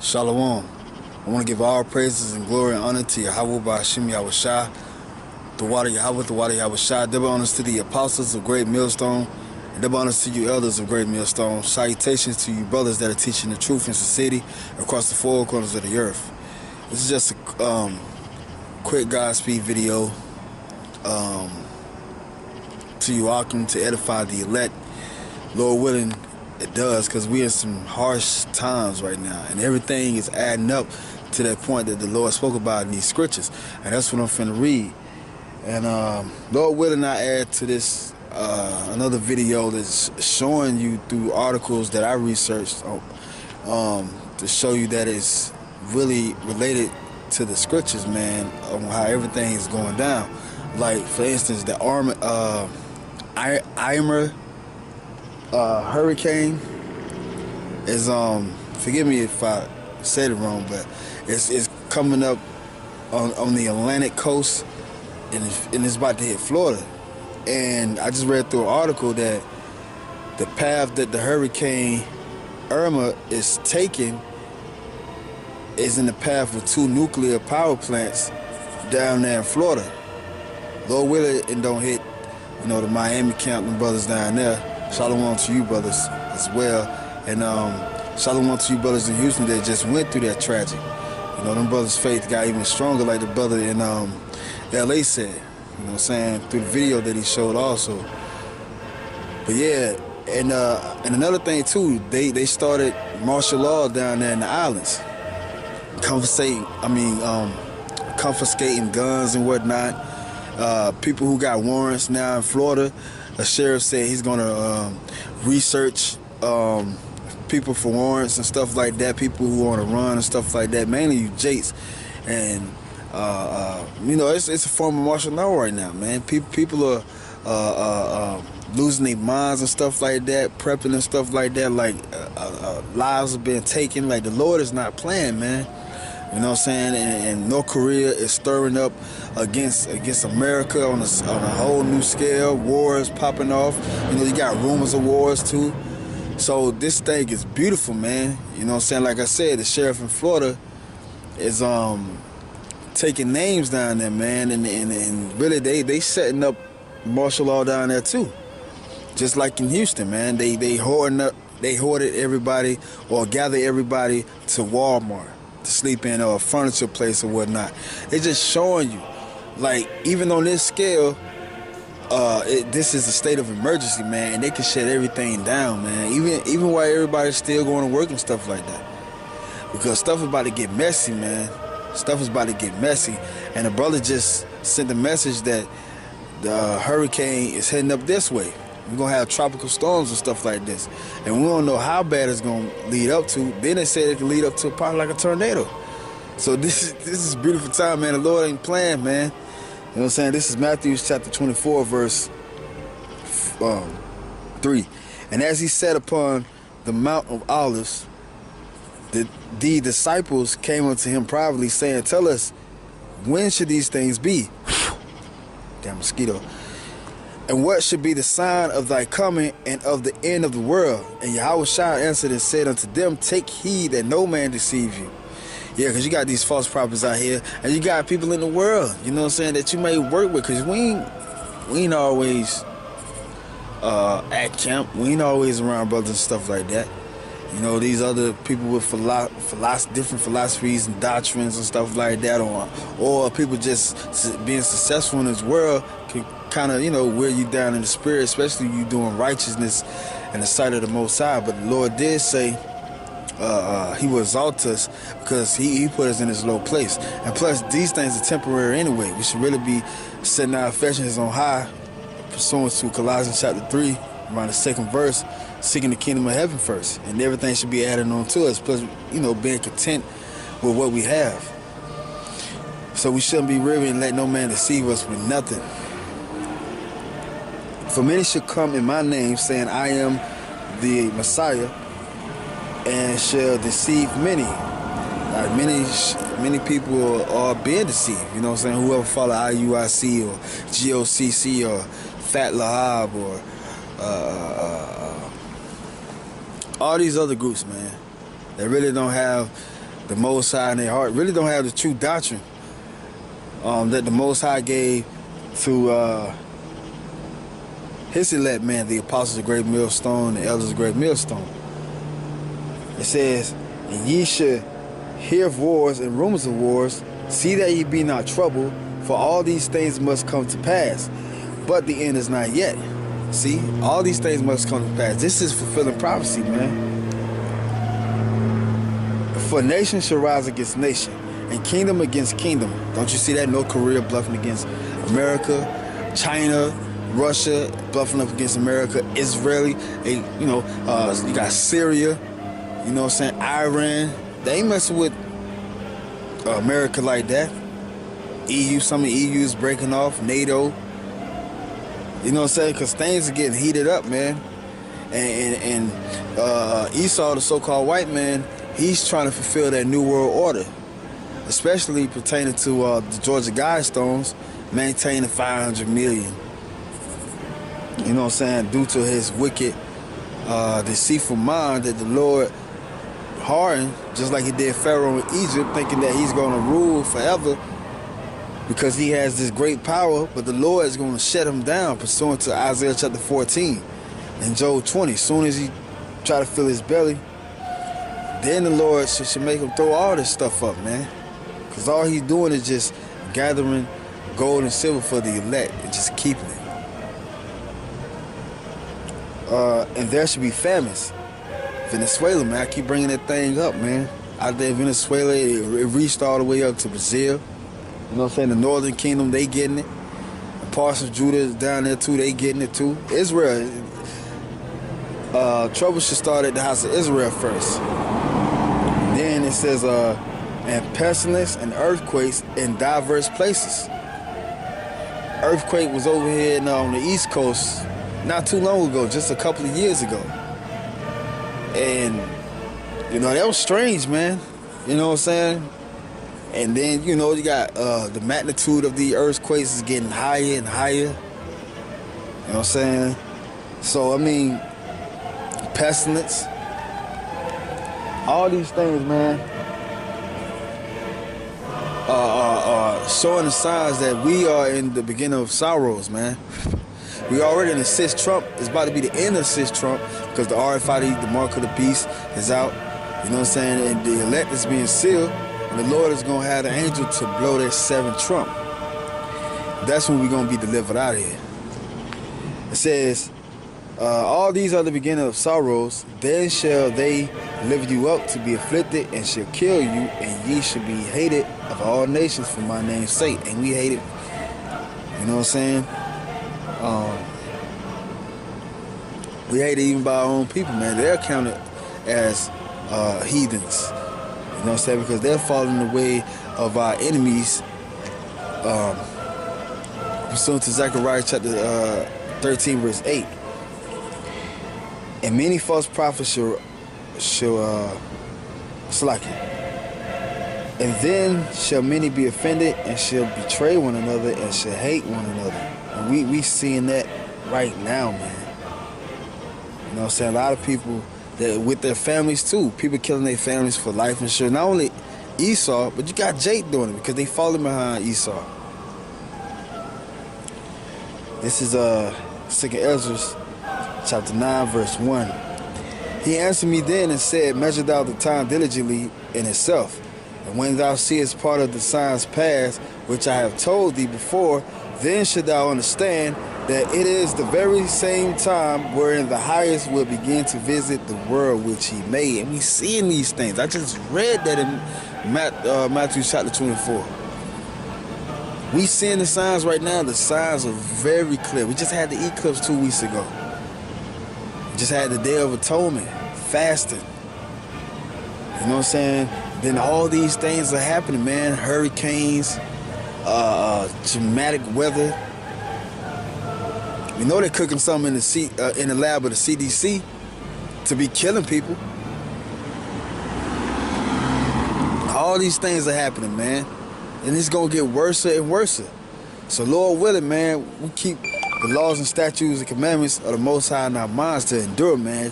Shalom. I want to give all praises and glory and honor to Yahweh Ba'Hashem Yahushua, the water Yahweh, the water Yahushua. Double honors to the apostles of Great Millstone, and double honors to you elders of Great Millstone. Salutations to you brothers that are teaching the truth in society across the four corners of the earth. This is just a quick Godspeed video to you, Akim, to edify the elect. Lord willing, it does, because we're in some harsh times right now, and everything is adding up to that point that the Lord spoke about in these scriptures, and that's what I'm finna read. And Lord willing, I add to this another video that's showing you through articles that I researched to show you that it's really related to the scriptures, man, on how everything is going down. Like, for instance, the Irma hurricane is forgive me if I said it wrong, but it's coming up on the Atlantic coast, and it's about to hit Florida. And I just read through an article that the path that the hurricane Irma is taking is in the path of 2 nuclear power plants down there in Florida. Lord willing, it don't hit, the Miami camp and brothers down there. Shalom to you brothers as well, and shalom to you brothers in Houston that just went through that tragic. Them brothers' faith got even stronger, like the brother in LA said. You know what I'm saying, through the video that he showed also. But yeah, and another thing too, they started martial law down there in the islands, confiscating guns and whatnot. People who got warrants now in Florida. A sheriff said he's gonna research people for warrants and stuff like that, people who want to run and stuff like that, mainly you Jates. And it's a form of martial law right now, man. People are losing their minds and stuff like that, prepping and stuff like that. Like lives have been taken. Like, the Lord is not playing, man. You know what I'm saying? And North Korea is stirring up against America on a whole new scale. Wars popping off. You got rumors of wars too. So this thing is beautiful, man. You know what I'm saying? Like I said, the sheriff in Florida is taking names down there, man, and really they setting up martial law down there too. Just like in Houston, man. They hoarded everybody, or gather everybody to Walmart to sleep in, or a furniture place or whatnot. They just showing you, like, even on this scale, this is a state of emergency, man, and they can shut everything down, man, even while everybody's still going to work and stuff like that, because stuff is about to get messy, man. Stuff is about to get messy, and the brother just sent a message that the hurricane is heading up this way. We're going to have tropical storms and stuff like this. And we don't know how bad it's going to lead up to. Then they said it can lead up to probably like a tornado. So this is a beautiful time, man. The Lord ain't playing, man. You know what I'm saying? This is Matthew chapter 24, verse 3. And as he sat upon the Mount of Olives, the disciples came unto him privately, saying, "Tell us, when should these things be?" Damn mosquito. "And what should be the sign of thy coming and of the end of the world?" And Yahushua answered and said unto them, "Take heed that no man deceive you." Yeah, because you got these false prophets out here, and you got people in the world, you know what I'm saying, that you may work with, because we ain't always at camp. We ain't always around brothers and stuff like that. These other people with different philosophies and doctrines and stuff like that, or people just being successful in this world can kind of, wear you down in the spirit, especially you doing righteousness in the sight of the Most High. But the Lord did say he will exalt us, because he put us in this low place. And plus, these things are temporary anyway. We should really be setting our affections on high, pursuant to Colossians chapter 3, around the 2nd verse, seeking the kingdom of heaven first, and everything should be added on to us. Plus, being content with what we have. So we shouldn't be weary and let no man deceive us with nothing. For many should come in my name, saying, "I am the Messiah," and shall deceive many. Like, many people are being deceived. You know what I'm saying? Whoever follow IUIC or GOCC or Fat Lahab or all these other groups, man, that really don't have the Most High in their heart, really don't have the true doctrine that the Most High gave to his elect man, the apostles of great millstone, the elders of great millstone. It says, and ye should hear of wars and rumors of wars, see that ye be not troubled, for all these things must come to pass, but the end is not yet. See, all these things must come to pass. This is fulfilling prophecy, man. For nation shall rise against nation, and kingdom against kingdom. Don't you see that? North Korea bluffing against America, China, Russia bluffing up against America, Israeli, you got Syria, you know what I'm saying, Iran. They ain't messing with America like that. EU, some of the EU is breaking off, NATO. You know what I'm saying? Because things are getting heated up, man. And Esau, the so-called white man, he's trying to fulfill that New World Order, especially pertaining to the Georgia Guidestones, maintaining 500 million. You know what I'm saying? Due to his wicked, deceitful mind that the Lord hardened, just like he did Pharaoh in Egypt, thinking that he's going to rule forever because he has this great power, but the Lord is going to shut him down, pursuant to Isaiah chapter 14 and Job 20. As soon as he try to fill his belly, then the Lord should make him throw all this stuff up, man. Because all he's doing is just gathering gold and silver for the elect and just keeping it. And there should be famines. Venezuela, man, I keep bringing that thing up, man. Out there in Venezuela, it reached all the way up to Brazil. You know what I'm saying? The Northern Kingdom, they getting it. The parts of Judah is down there too, they getting it too. Israel, trouble should start at the house of Israel first. Then it says, and pestilence and earthquakes in diverse places. Earthquake was over here on the East Coast not too long ago, just a couple of years ago. And, you know, that was strange, man. You know what I'm saying? And then, you know, you got the magnitude of the earthquakes is getting higher and higher. You know what I'm saying? So, I mean, pestilence, all these things, man, are showing the signs that we are in the beginning of sorrows, man. We already in the 6th trump. It's about to be the end of the 6th trump because the RFID, the mark of the beast, is out. You know what I'm saying? And the elect is being sealed. And the Lord is going to have the angel to blow that 7th trump. That's when we're going to be delivered out of here. It says, all these are the beginning of sorrows. Then shall they deliver you up to be afflicted, and shall kill you, and ye shall be hated of all nations for my name's sake. And we hate it. You know what I'm saying? We hate it even by our own people, man. They're counted as heathens. You know what I'm saying? Because they're following the way of our enemies. Pursuant to Zechariah chapter 13, verse 8. And many false prophets shall slacken. And then shall many be offended, and shall betray one another, and shall hate one another. And we seeing that right now, man. You know what I'm saying? A lot of people that with their families too. People killing their families for life insurance. Not only Esau, but you got Jake doing it because they falling behind Esau. This is 2nd Ezra chapter 9, verse 1. He answered me then and said, measure thou the time diligently in itself. And when thou seest part of the signs pass, which I have told thee before, then should thou understand that it is the very same time wherein the highest will begin to visit the world which he made. And we seeing these things. I just read that in Matthew chapter 24. We seeing the signs right now. The signs are very clear. We just had the eclipse 2 weeks ago. We just had the Day of Atonement, fasting. You know what I'm saying? Then all these things are happening, man. Hurricanes, dramatic weather. We know they're cooking something in the lab of the CDC to be killing people. All these things are happening, man. And it's going to get worse and worse. So Lord willing, man, we keep the laws and statutes and commandments of the Most High in our minds to endure, man.